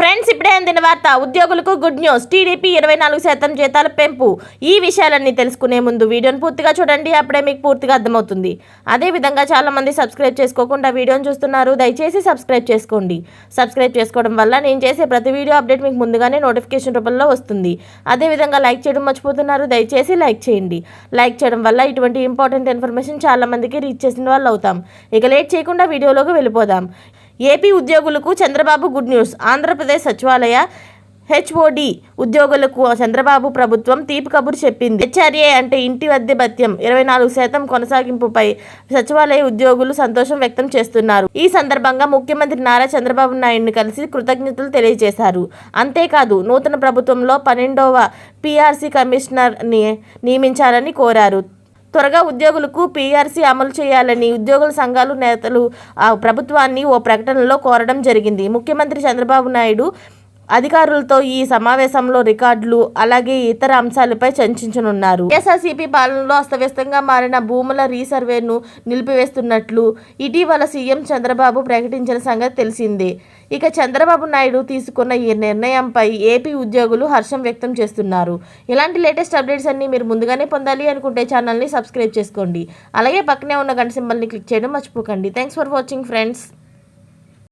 Friends, ఇప్పుడే అందిన వార్త. ఉద్యోగులకు గుడ్ న్యూస్. టీడీపీ 24% జీతాల పెంపు. ఈ విషయాలన్నీ తెలుసుకునే ముందు వీడియోను పూర్తిగా చూడండి. అప్పుడే మీకు పూర్తిగా అర్థమవుతుంది. అదేవిధంగా చాలామంది సబ్స్క్రైబ్ చేసుకోకుండా వీడియోను చూస్తున్నారు. దయచేసి సబ్స్క్రైబ్ చేసుకోండి. సబ్స్క్రైబ్ చేసుకోవడం వల్ల నేను చేసే ప్రతి వీడియో అప్డేట్ మీకు ముందుగానే నోటిఫికేషన్ రూపంలో వస్తుంది. అదేవిధంగా లైక్ చేయడం మర్చిపోతున్నారు. దయచేసి లైక్ చేయండి. లైక్ చేయడం వల్ల ఇటువంటి ఇంపార్టెంట్ ఇన్ఫర్మేషన్ చాలామందికి రీచ్ చేసిన వాళ్ళు అవుతాం. ఇక లేట్ చేయకుండా వీడియోలోకి వెళ్ళిపోదాం. ఏపీ ఉద్యోగులకు చంద్రబాబు గుడ్ న్యూస్. ఆంధ్రప్రదేశ్ సచివాలయ హెచ్ఓడి ఉద్యోగులకు చంద్రబాబు ప్రభుత్వం తీపి కబురు చెప్పింది. హెచ్ఆర్ఏ అంటే ఇంటి వద్ద భత్యం 24% కొనసాగింపుపై సచివాలయ ఉద్యోగులు సంతోషం వ్యక్తం చేస్తున్నారు. ఈ సందర్భంగా ముఖ్యమంత్రి నారా చంద్రబాబు నాయుడుని కలిసి కృతజ్ఞతలు తెలియజేశారు. అంతేకాదు నూతన ప్రభుత్వంలో 12వ పీఆర్సీ కమిషనర్ నియమించాలని కోరారు. త్వరగా ఉద్యోగులకు పీఆర్సీ అమలు చేయాలని ఉద్యోగుల సంఘాలు నేతలు ప్రభుత్వాన్ని ఓ ప్రకటనలో కోరడం జరిగింది. ముఖ్యమంత్రి చంద్రబాబు నాయుడు అధికారులతో ఈ సమావేశంలో రికార్డులు అలాగే ఇతర అంశాలపై చర్చించనున్నారు. వైఎస్ఆర్సీపీ పాలనలో అస్తవ్యస్తంగా మారిన భూముల రీసర్వేను నిలిపివేస్తున్నట్లు ఇటీవల సీఎం చంద్రబాబు ప్రకటించిన సంగతి తెలిసిందే. ఇక చంద్రబాబు నాయుడు తీసుకున్న ఈ నిర్ణయంపై ఏపీ ఉద్యోగులు హర్షం వ్యక్తం చేస్తున్నారు. ఇలాంటి లేటెస్ట్ అప్డేట్స్ అన్ని మీరు ముందుగానే పొందాలి అనుకుంటే ఛానల్ని సబ్స్క్రైబ్ చేసుకోండి. అలాగే పక్కనే ఉన్న గంట సింబల్ని క్లిక్ చేయడం మర్చిపోకండి. Thanks for watching friends.